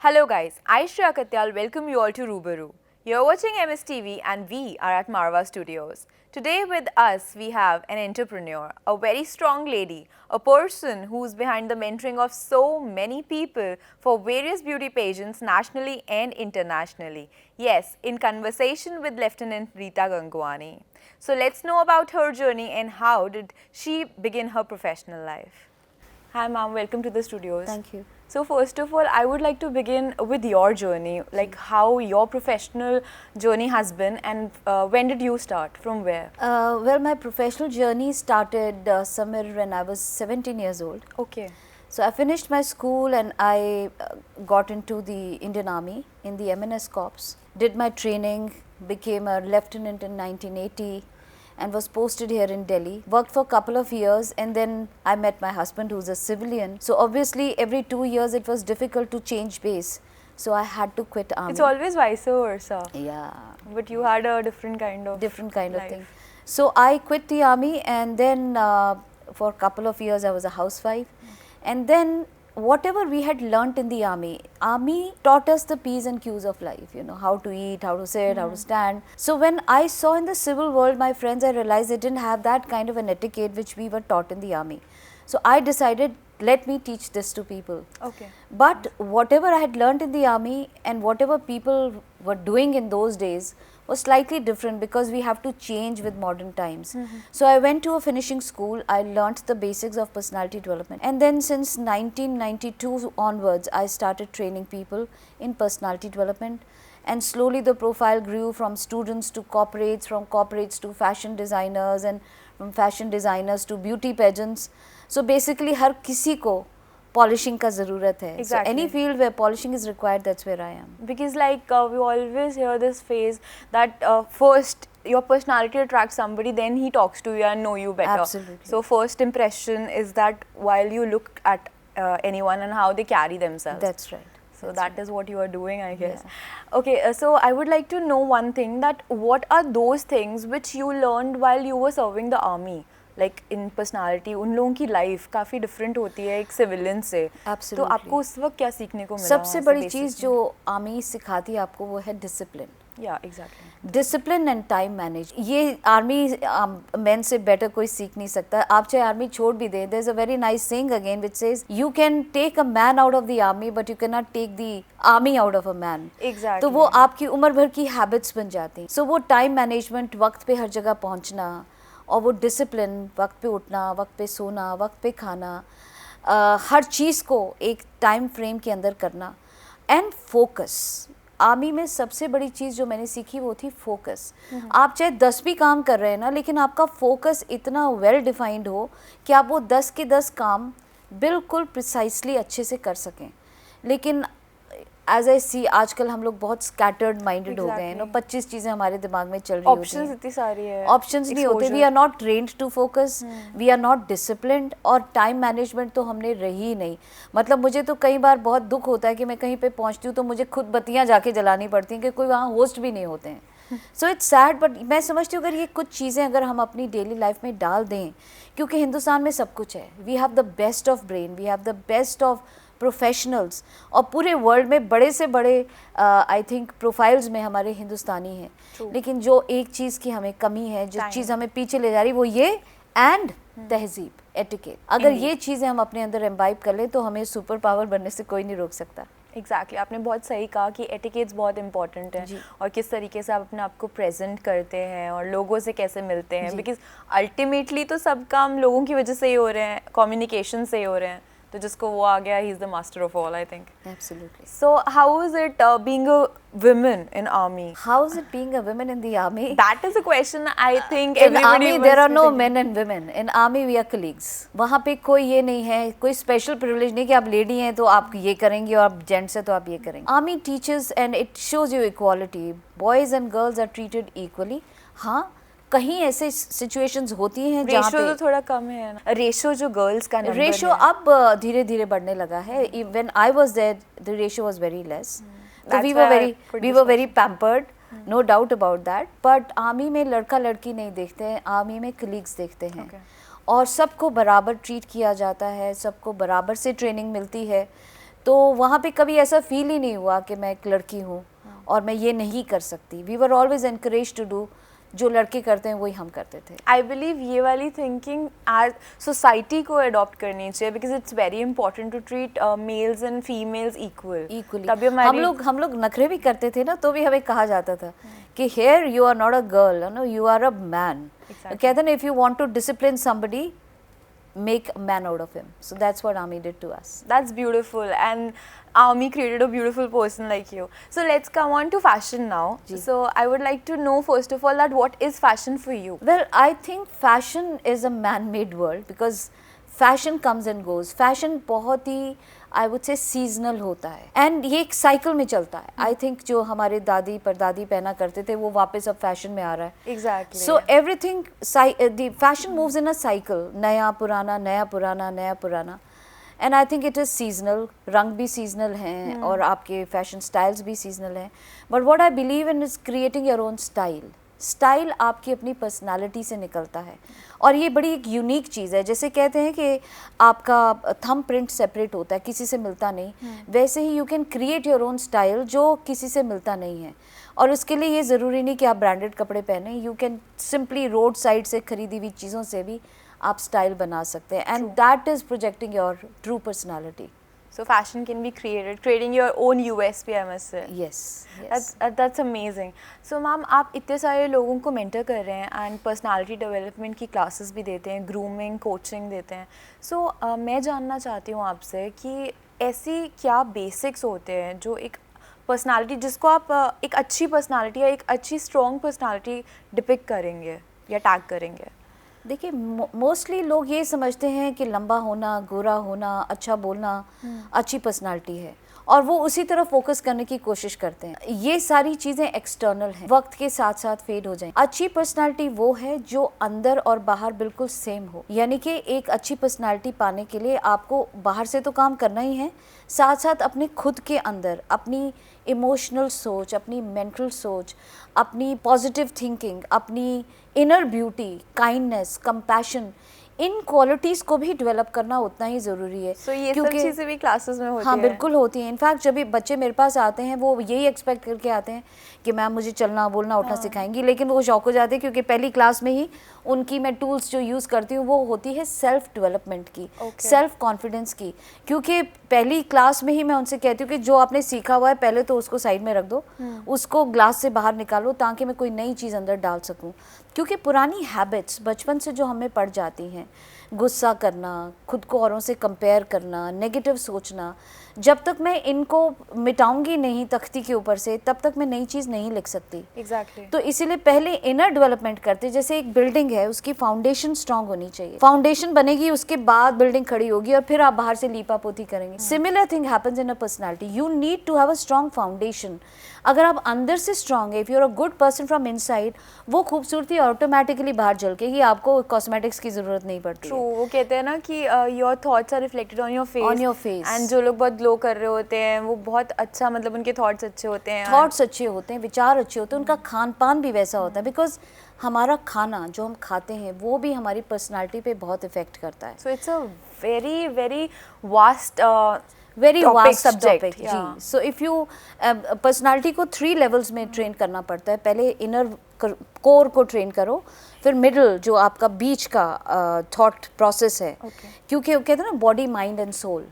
Hello guys, I Shreya Katyal welcome you all to Rubaru. You're watching MSTV and we are at Marva Studios. Today with us we have an entrepreneur, a very strong lady, a person who's behind the mentoring of so many people for various beauty pageants nationally and internationally. Yes, in conversation with Lieutenant Rita Gangwani. So let's know about her journey and how did she begin her professional life. Hi ma'am, welcome to the studios. Thank you. So first of all, I would like to begin with your journey, like how your professional journey has been and when did you start, from where? Well, my professional journey started somewhere when I was 17 years old. Okay. So I finished my school and I got into the Indian Army in the MNS Corps, did my training, became a lieutenant in 1980 and was posted here in Delhi. Worked for a couple of years and then I met my husband who's a civilian. So obviously every 2 years it was difficult to change base. So I had to quit army. It's always vice versa. Yeah. But you had a different kind of thing. So I quit the army and then for a couple of years I was a housewife. And then whatever we had learnt in the army taught us the P's and Q's of life, you know, how to eat, how to sit, how to stand. So when I saw in the civil world my friends, I realized they didn't have that kind of an etiquette which we were taught in the army. So I decided, let me teach this to people. Okay. But whatever I had learnt in the army and whatever people were doing in those days was slightly different because we have to change with modern times. So I went to a finishing school, I learnt the basics of personality development, and then since 1992 onwards I started training people in personality development, and slowly the profile grew from students to corporates, from corporates to fashion designers, and from fashion designers to beauty pageants. So basically हर किसी को polishing का ज़रूरत है. Exactly. So any field where polishing is required, that's where I am. Because like we always hear this phrase that first your personality attracts somebody, then he talks to you and know you better. Absolutely. So first impression is that while you look at anyone and how they carry themselves. That's right. So that is what you are doing, I guess. Yeah. Okay, so I would like to know one thing, that what are those things which you learned while you were serving the army? Like in personality, उन लोगों की life काफ़ी different होती है एक civilian से. Absolutely. तो आपको उस वक्त क्या सीखने को मिला? सबसे बड़ी चीज़ जो आर्मी सिखाती है आपको वो है discipline. Yeah, exactly. Discipline and time manage. ये आर्मी men से better कोई सीख नहीं सकता. आप चाहे आर्मी छोड़ भी दें, there's a very nice saying again which says you can take a man out of the army but you cannot take the army out of a man. Exactly. तो वो आपकी उम्र भर की habits बन जाती हैं. So वो time management, वक्त पे हर जगह पहुंचना, और वो डिसिप्लिन, वक्त पे उठना, वक्त पे सोना, वक्त पे खाना, हर चीज़ को एक टाइम फ्रेम के अंदर करना, एंड फोकस. आर्मी में सबसे बड़ी चीज़ जो मैंने सीखी वो थी फोकस. आप चाहे 10 भी काम कर रहे हैं ना, लेकिन आपका फोकस इतना वेल डिफाइंड हो कि आप वो 10 के 10 काम बिल्कुल प्रिसाइसली अच्छे से कर सकें. लेकिन एज आई सी आजकल हम लोग बहुत स्कैटर्ड माइंडेड हो गए हैं ना, 25 चीज़ें हमारे दिमाग में चल रही होती हैं. ऑप्शंस इतनी सारी है, ऑप्शंस नहीं होते. We are not trained to focus, we are not disciplined, और टाइम मैनेजमेंट तो हमने रही ही नहीं. मतलब मुझे तो कई बार बहुत दुख होता है कि मैं कहीं पे पहुंचती हूँ तो मुझे खुद बत्तियाँ जाके जलानी पड़ती हैं कि कोई वहाँ होस्ट भी नहीं होते हैं. सो इट्स सैड, बट मैं समझती हूँ अगर ये कुछ चीज़ें अगर हम अपनी डेली लाइफ में डाल दें, क्योंकि हिंदुस्तान में सब कुछ है. We have the best of brain, we have the best of professionals, और पूरे वर्ल्ड में बड़े से बड़े आई थिंक प्रोफाइल्स में हमारे हिंदुस्तानी हैं. लेकिन जो एक चीज़ की हमें कमी है, जो चीज़ हमें पीछे ले जा रही, वो ये एंड तहजीब, एटिकेट. अगर ये चीज़ें हम अपने अंदर एम्बाइब कर लें तो हमें सुपर पावर बनने से कोई नहीं रोक सकता. एग्जैक्टली आपने बहुत सही कहा कि एटिकेट्स बहुत इंपॉर्टेंट है, और किस तरीके से आप अपने आप को प्रेजेंट करते हैं और लोगों से कैसे मिलते हैं. बिकॉज अल्टीमेटली तो सब काम लोगों की वजह से ही हो रहे हैं, कम्युनिकेशन से ही हो रहे हैं. तो जिसको वो आ गया, he is the master of all, I think. Absolutely. So how is it being a woman in army? How is it being a woman in the army? That is a question I think in everybody army there are no men and women. In army we are colleagues. वहाँ पे कोई ये नहीं है, कोई special privilege नहीं कि आप लेडी हैं तो आप ये करेंगे और आप जेंट्स हैं तो आप ये करेंगे. Army teaches and it shows you equality. Boys and girls are treated equally. हाँ, कहीं ऐसे सिचुएशंस होती हैं जहाँ पे रेशो तो थोड़ा कम है ना. रेशो जो गर्ल्स का नंबर रेशो अब धीरे धीरे बढ़ने लगा है. When I was there the ratio was very less. We were very pampered, no doubt about that. But army में लड़का लड़की नहीं देखते हैं, आर्मी में कलीग्स देखते हैं. और सबको बराबर ट्रीट किया जाता है, सबको बराबर से ट्रेनिंग मिलती है. तो वहाँ पे कभी ऐसा फील ही नहीं हुआ कि मैं एक लड़की हूँ और मैं ये नहीं कर सकती. We were always encourage to do, जो लड़के करते हैं वही हम करते थे. आई बिलीव ये वाली थिंकिंग आज सोसाइटी को अडॉप्ट करनी चाहिए, because it's very important to treat males and females equally. तभी हम लोग नखरे भी करते थे ना, तो भी हमें कहा जाता था कि here you are not a girl, no you are a man. कहते हैं if you want to discipline somebody, make a man out of him. So that's what Ami did to us. That's beautiful, and Ami created a beautiful person like you. So let's come on to fashion now. So I would like to know first of all that what is fashion for you? Well, I think fashion is a man-made world because fashion comes and goes. Fashion बहुत ही I would say seasonal होता है and ये एक cycle में चलता है. I think जो हमारे दादी परदादी पहना करते थे वो वापस अब फैशन में आ रहा है. Exactly. So everything the fashion moves in a cycle, नया पुराना नया पुराना नया पुराना. And I think it is seasonal. रंग भी सीजनल हैं और आपके फैशन स्टाइल्स भी सीजनल हैं. But what I believe in is creating your own style. Style आपकी अपनी पर्सनालिटी से निकलता है और ये बड़ी एक यूनिक चीज़ है. जैसे कहते हैं कि आपका थंब प्रिंट सेपरेट होता है, किसी से मिलता नहीं, वैसे ही you can create your own style जो किसी से मिलता नहीं है. और उसके लिए ये ज़रूरी नहीं कि आप ब्रांडेड कपड़े पहने. You can simply road side से खरीदी हुई चीज़ों से भी आप स्टाइल बना सकते हैं and that is projecting your true personality. So fashion can be creating your own USP, I must say. Yes. That's amazing. So ma'am, आप इतने सारे लोगों को मेंटर कर रहे हैं एंड पर्सनालिटी डेवलपमेंट की क्लासेस भी देते हैं, ग्रूमिंग कोचिंग देते हैं. सो मैं जानना चाहती हूँ आपसे कि ऐसी क्या बेसिक्स होते हैं जो एक पर्सनालिटी जिसको आप एक अच्छी पर्सनालिटी या एक अच्छी स्ट्रॉन्ग पर्सनालिटी डिपिक्ट करेंगे या टैग करेंगे? देखिए मोस्टली लोग ये समझते हैं कि लंबा होना, गोरा होना, अच्छा बोलना अच्छी पर्सनालिटी है और वो उसी तरफ फोकस करने की कोशिश करते हैं. ये सारी चीज़ें एक्सटर्नल हैं, वक्त के साथ साथ फेड हो जाएं. अच्छी पर्सनालिटी वो है जो अंदर और बाहर बिल्कुल सेम हो. यानी कि एक अच्छी पर्सनालिटी पाने के लिए आपको बाहर से तो काम करना ही है, साथ साथ अपने खुद के अंदर अपनी इमोशनल सोच, अपनी मेंटल सोच, अपनी पॉजिटिव थिंकिंग, अपनी इनर ब्यूटी, काइंडनेस, कंपैशन, इन क्वालिटीज़ को भी डेवलप करना उतना ही ज़रूरी है. So, ये सब चीज़ें भी क्लासेस में होती हाँ है? बिल्कुल होती हैं. इनफैक्ट जब भी बच्चे मेरे पास आते हैं वो यही एक्सपेक्ट करके आते हैं कि मैम मुझे चलना बोलना उठना सिखाएंगी, लेकिन वो शौक हो जाते हैं क्योंकि पहली क्लास में ही उनकी मैं टूल्स जो यूज़ करती हूँ वो होती है सेल्फ डेवलपमेंट की, सेल्फ कॉन्फिडेंस की. क्योंकि पहली क्लास में ही मैं उनसे कहती हूँ कि जो आपने सीखा हुआ है पहले तो उसको साइड में रख दो, उसको ग्लास से बाहर निकालो ताकि मैं कोई नई चीज़ अंदर डाल सकूँ. क्योंकि पुरानी हैबिट्स बचपन से जो हमें पड़ जाती हैं, गुस्सा करना, खुद को औरों से कंपेयर करना, नेगेटिव सोचना, जब तक मैं इनको मिटाऊंगी नहीं तख्ती के ऊपर से तब तक मैं नई चीज़ नहीं लिख सकती. एग्जैक्टली. तो इसीलिए पहले इनर डेवलपमेंट करते. जैसे एक बिल्डिंग है उसकी फाउंडेशन स्ट्रांग होनी चाहिए, फाउंडेशन बनेगी उसके बाद बिल्डिंग खड़ी होगी और फिर आप बाहर से लीपा पोती करेंगे. Similar thing happens in a personality. You need to have a strong foundation. अगर आप अंदर से स्ट्रांग है, if you are a good person from inside, वो खूबसूरती ऑटोमेटिकली बाहर झलकेगी, आपको कॉस्मेटिक्स की जरूरत नहीं पड़ती. ट्रू. वो कहते हैं ना कि your thoughts are reflected on your face. And जो लोग बहुत ग्लो कर रहे होते हैं वो बहुत अच्छा, मतलब उनके थॉट्स अच्छे होते हैं, थॉट्स अच्छे होते हैं, विचार अच्छे होते हैं, उनका खान पान भी वैसा होता है. बिकॉज हमारा खाना जो हम खाते हैं वो भी हमारी पर्सनालिटी पे बहुत इफेक्ट करता है. So it's a very very vast subject. जी. सो इफ यू पर्सनालिटी को 3 लेवल्स में ट्रेन करना पड़ता है. पहले इनर कोर को ट्रेन करो, फिर मिडल जो आपका बीच का थॉट प्रोसेस है, क्योंकि वो कहते हैं ना बॉडी माइंड एंड सोल.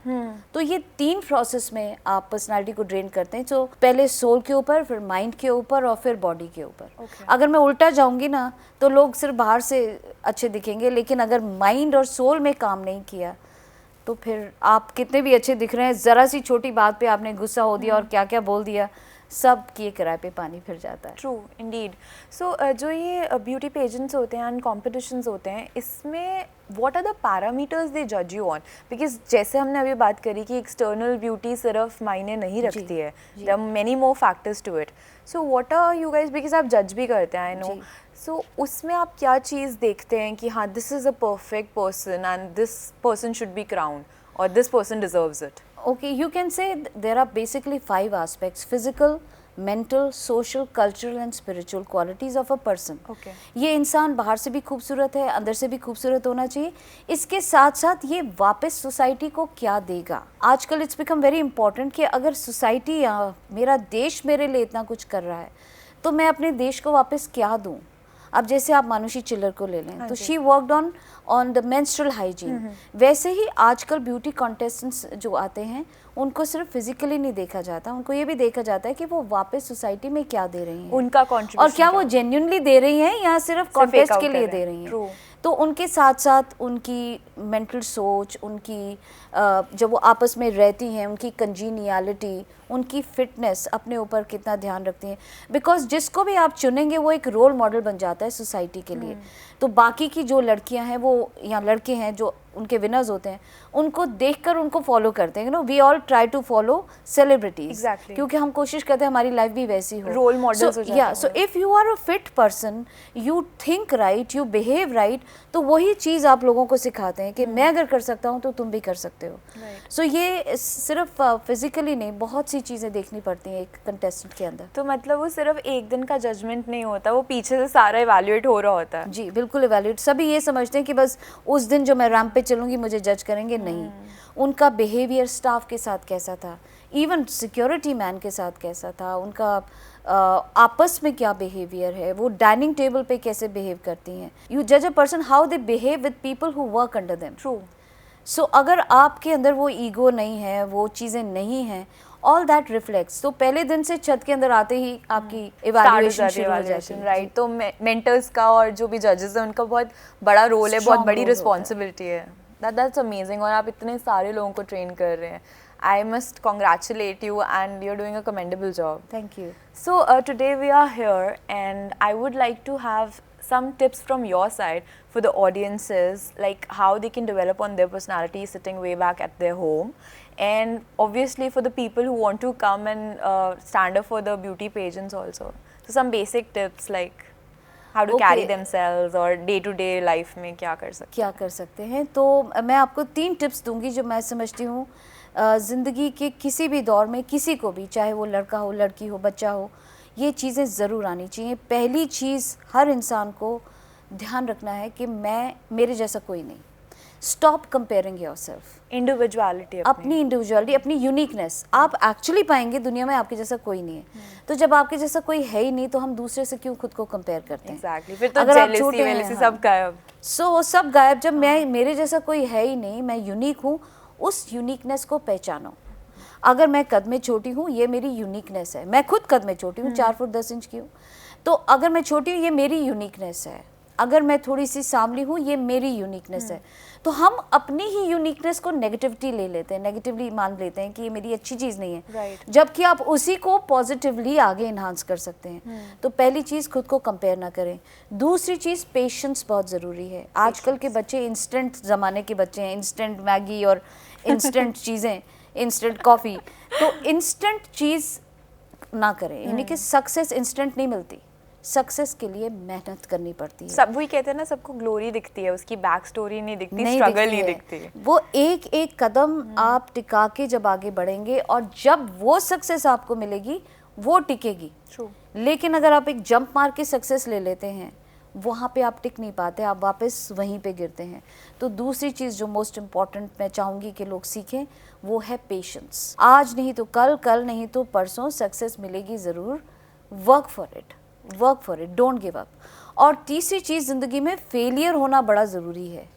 तो ये 3 प्रोसेस में आप पर्सनालिटी को ट्रेन करते हैं. तो पहले सोल के ऊपर, फिर माइंड के ऊपर और फिर बॉडी के ऊपर. अगर मैं उल्टा जाऊंगी ना तो लोग सिर्फ बाहर से अच्छे दिखेंगे, लेकिन अगर माइंड और सोल में काम नहीं किया तो फिर आप कितने भी अच्छे दिख रहे हैं, ज़रा सी छोटी बात पे आपने गुस्सा हो दिया और क्या क्या बोल दिया, सब किए किराए पे पानी फिर जाता है. True Indeed. सो जो ये ब्यूटी पेजेंट्स होते हैं एंड कॉम्पिटिशन्स होते हैं, इसमें what are the parameters they जज यू ऑन? बिकॉज जैसे हमने अभी बात करी कि एक्सटर्नल ब्यूटी सिर्फ मायने नहीं रखती है, there are many more factors to it. So what are you guys, because आप जज भी करते हैं, आई नो. सो उसमें आप क्या चीज़ देखते हैं कि हाँ this is a perfect person and this person should be crowned और this person deserves it? Okay, you can say there are basically 5 aspects: physical, mental, social, cultural and spiritual qualities of a person. Okay. ये इंसान बाहर से भी खूबसूरत है, अंदर से भी खूबसूरत होना चाहिए। इसके साथ साथ ये वापस सोसाइटी को क्या देगा। आजकल इट्स बिकम वेरी इंपॉर्टेंट कि अगर सोसाइटी या मेरा देश मेरे लिए इतना कुछ कर रहा है तो मैं अपने देश को वापस क्या दूँ। अब जैसे आप मानुषी चिल्लर को ले लें तो she worked on the menstrual hygiene. वैसे ही आजकल ब्यूटी कॉन्टेस्टेंट्स जो आते हैं उनको सिर्फ फिजिकली नहीं देखा जाता, उनको ये भी देखा जाता है कि वो वापस सोसाइटी में क्या दे रही हैं, उनका और कंट्रीब्यूशन क्या वो जेन्युइनली दे रही हैं या सिर्फ कॉन्टेस्ट के लिए दे रही हैं। True. तो उनके साथ साथ उनकी मेंटल सोच, उनकी जब वो आपस में रहती हैं, उनकी कंजीनियलिटी, उनकी फिटनेस, अपने ऊपर कितना ध्यान रखती हैं। बिकॉज जिसको भी आप चुनेंगे वो एक रोल मॉडल बन जाता है सोसाइटी के लिए। तो बाकी की जो लड़कियां हैं वो या लड़के हैं जो उनके विनर्स होते हैं उनको देखकर उनको फॉलो करते हैं। We all try to follow celebrities, Exactly. क्योंकि हम कोशिश करते हैं हमारी लाइफ भी वैसी हो, Role models हो जाते हैं। So if you are a fit person, you think right, you behave right, तो वही चीज़ आप लोगों को सिखाते हैं कि मैं अगर कर सकता हूँ तो तुम भी कर सकते हो। सो ये सिर्फ फिजिकली नहीं, बहुत सी चीज़ें देखनी पड़ती हैं एक कंटेस्टेंट के अंदर। तो मतलब वो सिर्फ एक दिन का जजमेंट नहीं होता, वो पीछे से सारा इवैल्यूएट हो रहा होता है। जी बिल्कुल इवैल्यूएट। सभी ये समझते हैं कि बस उस दिन जो मैं रैंप पे चलूँगी मुझे जज करेंगे, नहीं। उनका बिहेवियर स्टाफ के साथ कैसा था, इवन सिक्योरिटी मैन के साथ कैसा था, उनका आपस में क्या बिहेवियर है, वो डाइनिंग टेबल पे कैसे बिहेव करती हैं। यू जज a person how they behave with people who work under them. True. So अगर आपके अंदर वो ईगो नहीं है, वो चीज़ें नहीं हैं, ऑल दैट रिफ्लेक्ट्स, तो पहले दिन से छत के अंदर आते ही आपकी इवैल्यूएशन शुरू हो जाती है। राइट। तो मेंटर्स का और जो भी जजेस हैं उनका बहुत बड़ा रोल है, बहुत Strong बड़ी role होता है। रिस्पॉन्सिबिलिटी है। That's amazing. और आप इतने सारे लोगों को ट्रेन कर रहे हैं। I must congratulate you and you are doing a commendable job. Thank you. So today we are here and I would like to have some tips from your side for the audiences, like how they can develop on their personality sitting way back at their home, and obviously for the people who want to come and stand up for the beauty pageants also. So some basic tips like how to carry Okay. themselves or day to day life में क्या कर सकते क्या कर सकते हैं। तो मैं आपको 3 टिप्स दूंगी जो मैं समझती हूँ ज़िंदगी के किसी भी दौर में किसी को भी, चाहे वो लड़का हो, लड़की हो, बच्चा हो, ये चीज़ें ज़रूर आनी चाहिए। पहली चीज़ हर इंसान को ध्यान रखना है कि मेरे जैसा कोई नहीं। Stop comparing yourself. इंडिविजुअलिटी अपनी इंडिविजुअलिटी, अपनी यूनिकनेस आप एक्चुअली पाएंगे दुनिया में, आपके जैसा कोई नहीं है। तो जब आपके जैसा कोई है ही नहीं तो हम दूसरे से क्यों खुद को कंपेयर करते हैं। एग्जैक्टली। फिर तो अगर आप जेलसी छोटे हैं, वेलसी हाँ। सब गायब। सो सब गायब। जब मेरे जैसा कोई है ही नहीं, मैं यूनिक हूँ, उस यूनिकनेस को पहचानो। अगर मैं कद में छोटी हूँ, ये मेरी यूनिकनेस है। मैं खुद कद में छोटी हूँ, 4 फुट 10 इंच की हूँ, तो अगर मैं छोटी हूँ ये मेरी यूनिकनेस है। अगर मैं थोड़ी सी सांवली हूँ ये मेरी यूनिकनेस है। तो हम अपनी ही यूनिकनेस को नेगेटिविटी ले लेते हैं, नेगेटिवली मान लेते हैं कि ये मेरी अच्छी चीज़ नहीं है। Right. जबकि आप उसी को पॉजिटिवली आगे इन्हांस कर सकते हैं। तो पहली चीज़ खुद को कंपेयर ना करें। दूसरी चीज़ पेशेंस बहुत ज़रूरी है। आजकल के बच्चे इंस्टेंट ज़माने के बच्चे हैं, इंस्टेंट मैगी और इंस्टेंट चीज़ें, इंस्टेंट कॉफ़ी। तो इंस्टेंट चीज़ ना करें, यानी कि सक्सेस इंस्टेंट नहीं मिलती। सक्सेस के लिए मेहनत करनी पड़ती है। सब वही कहते हैं ना, सबको ग्लोरी दिखती है, उसकी बैक स्टोरी नहीं दिखती, नहीं स्ट्रगल दिखती नहीं है। दिखती। वो एक एक कदम आप टिका के जब आगे बढ़ेंगे और जब वो सक्सेस आपको मिलेगी वो टिकेगी। True. लेकिन अगर आप एक जंप मार के सक्सेस ले लेते हैं, वहाँ पे आप टिक नहीं पाते, आप वापस वहीं पे गिरते हैं। तो दूसरी चीज़ जो मोस्ट इम्पॉर्टेंट मैं चाहूँगी कि लोग सीखें वो है पेशेंस। आज नहीं तो कल, कल नहीं तो परसों सक्सेस मिलेगी ज़रूर। Work for it, don't give up. और तीसरी चीज़, ज़िंदगी में फेलियर होना बड़ा ज़रूरी है,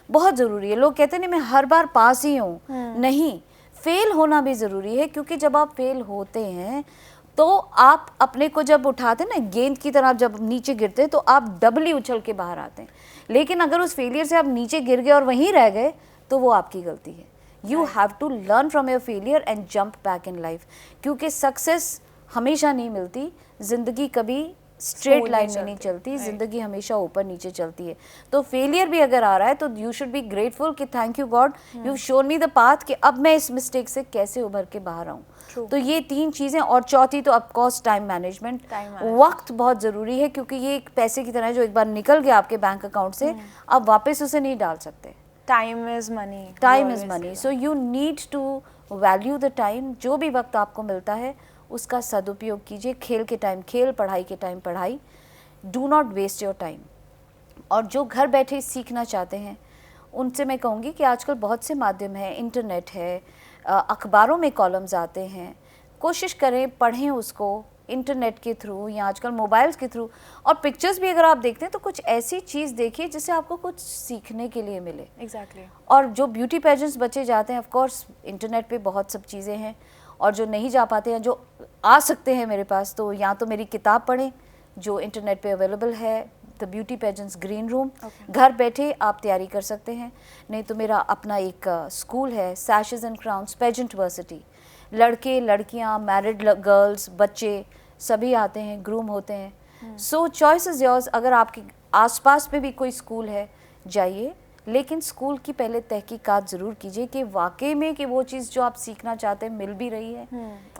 बहुत ज़रूरी है। लोग कहते हैं नहीं मैं हर बार पास ही हूँ, नहीं, फेल होना भी ज़रूरी है। क्योंकि जब आप फेल होते हैं तो आप अपने को जब उठाते हैं ना, गेंद की तरह जब नीचे गिरते हैं तो आप डबली उछल के बाहर आते हैं। लेकिन अगर उस फेलियर से आप नीचे गिर गए और वहीं रह गए तो वो आपकी गलती है। You have to learn from your failure and jump back in life. क्योंकि सक्सेस हमेशा नहीं मिलती, ज़िंदगी कभी स्ट्रेट लाइन में नहीं चलती, ज़िंदगी हमेशा ऊपर नीचे चलती है। तो फेलियर भी अगर आ रहा है तो यू शुड बी ग्रेटफुल कि thank you God, you shown me the path कि अब मैं इस मिस्टेक से कैसे उभर के बाहर आऊँ। तो ये 3 चीज़ें। और चौथी तो ऑफकोर्स टाइम मैनेजमेंट। वक्त बहुत ज़रूरी है क्योंकि ये एक पैसे की तरह है जो एक बार निकल गया आपके बैंक अकाउंट से, आप वापस उसे नहीं डाल सकते। Time is money. Time is money, so you need to value the time. जो भी वक्त आपको मिलता है उसका सदुपयोग कीजिए। खेल के टाइम खेल, पढ़ाई के टाइम पढ़ाई। Do not waste your time. और जो घर बैठे सीखना चाहते हैं उनसे मैं कहूँगी कि आजकल बहुत से माध्यम हैं, इंटरनेट है, अखबारों में कॉलम्स आते हैं, कोशिश करें पढ़ें उसको इंटरनेट के थ्रू या आजकल मोबाइल्स के थ्रू। और पिक्चर्स भी अगर आप देखते हैं तो कुछ ऐसी चीज़ देखिए जिससे आपको कुछ सीखने के लिए मिले। एग्जैक्टली। और जो ब्यूटी पेजेंट्स बच्चे जाते हैं, ऑफ कोर्स इंटरनेट पे बहुत सब चीज़ें हैं, और जो नहीं जा पाते हैं, जो आ सकते हैं मेरे पास, तो या तो मेरी किताब पढ़ें जो इंटरनेट पे अवेलेबल है, the beauty pageants green room. घर बैठे आप तैयारी कर सकते हैं। नहीं तो मेरा अपना एक स्कूल है, सैशेस एंड क्राउन्स पेजेंट वर्सिटी। लड़के लड़कियां, मैरिड गर्ल्स, बच्चे सभी आते हैं, ग्रूम होते हैं। सो चॉइस इज़ योर्स। अगर आपके आसपास में भी कोई स्कूल है जाइए, लेकिन स्कूल की पहले तहकीकात ज़रूर कीजिए कि वाकई में कि वो चीज़ जो आप सीखना चाहते हैं मिल भी रही है,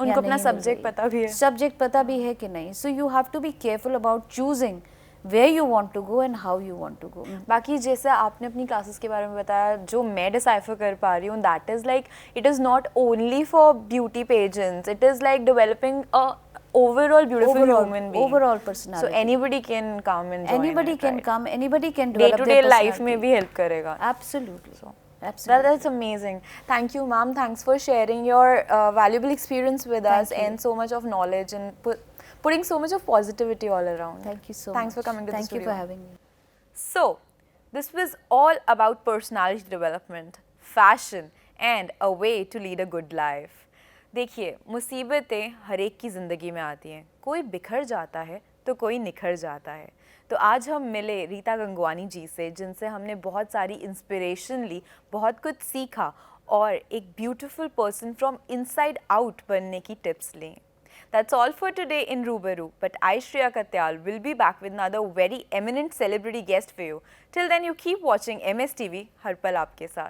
उनको अपना सब्जेक्ट पता भी है, सब्जेक्ट पता भी है कि नहीं। So you have to be careful about choosing where you want to go and how you want to go. बाकी जैसे आपने अपनी क्लासेस के बारे में बताया, जो मैं डिसाइफर कर पा रही हूँ, that is like it is not only for beauty pageants, it is like developing a overall beautiful human being, overall personality. so anybody can come and join Anybody it, can right? come, anybody can day develop to day their life personality. में भी help करेगा. Absolutely. So Absolutely. that's amazing. Thank you, ma'am. Thanks for sharing your valuable experience with us and so much of knowledge and putting so much of positivity all around. Thank you so Thanks much. for coming to the Thank studio. you for having me. So, this was all about personality development, fashion, and a way to lead a good life. देखिए, मुसीबतें हर एक की ज़िंदगी में आती हैं। कोई बिखर जाता है तो कोई निखर जाता है। तो आज हम मिले रीता गंगवानी जी से, जिनसे हमने बहुत सारी इंस्पिरेशन ली, बहुत कुछ सीखा और एक beautiful person from inside out बनने की टिप्स ली। That's all for today in Rubaru, but I, Shreya Katyal, will be back with another very eminent celebrity guest for you. Till then, you keep watching MSTV, हर पल आपके साथ।